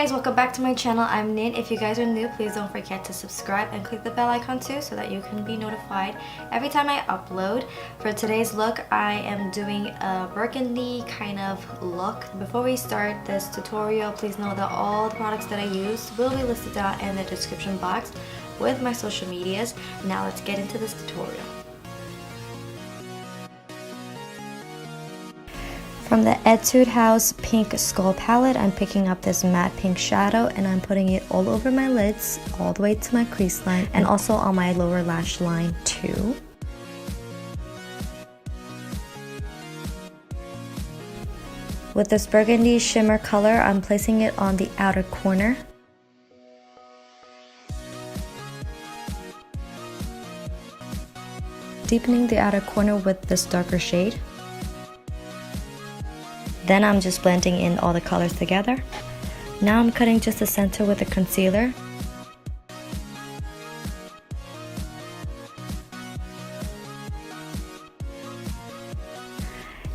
guys, welcome back to my channel. I'm Hnin. If you guys are new, please don't forget to subscribe and click the bell icon too so that you can be notified every time I upload. For today's look, I am doing a burgundy kind of look. Before we start this tutorial, please know that all the products that I use will be listed down in the description box with my social medias. Now let's get into this tutorial. From the Etude House Pink Skull Palette, I'm picking up this matte pink shadow and I'm putting it all over my lids, all the way to my crease line, and also on my lower lash line too. With this burgundy shimmer color, I'm placing it on the outer corner. Deepening the outer corner with this darker shade. Then I'm just blending in all the colors together. Now I'm cutting just the center with a concealer.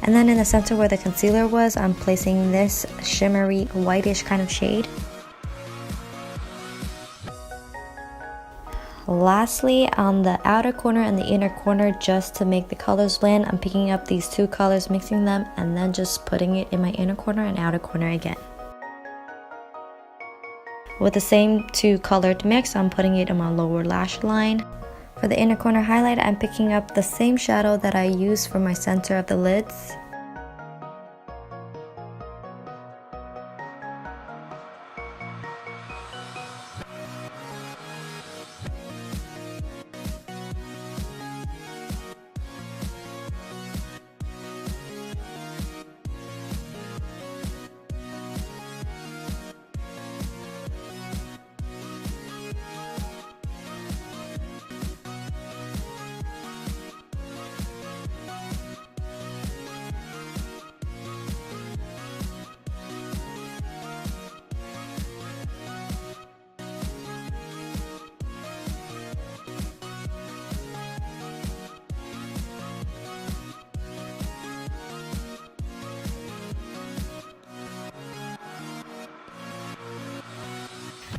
And then in the center where the concealer was, I'm placing this shimmery whitish kind of shade. Lastly, on the outer corner and the inner corner, just to make the colors blend, I'm picking up these two colors, mixing them, and then just putting it in my inner corner and outer corner again. With the same two colored mix, I'm putting it in my lower lash line. For the inner corner highlight, I'm picking up the same shadow that I used for my center of the lids.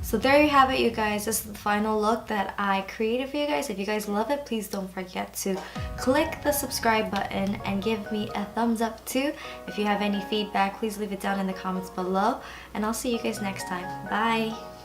So there you have it, you guys. This is the final look that I created for you guys. If you guys love it, please don't forget to click the subscribe button and give me a thumbs up too. If you have any feedback, please leave it down in the comments below. And I'll see you guys next time. Bye!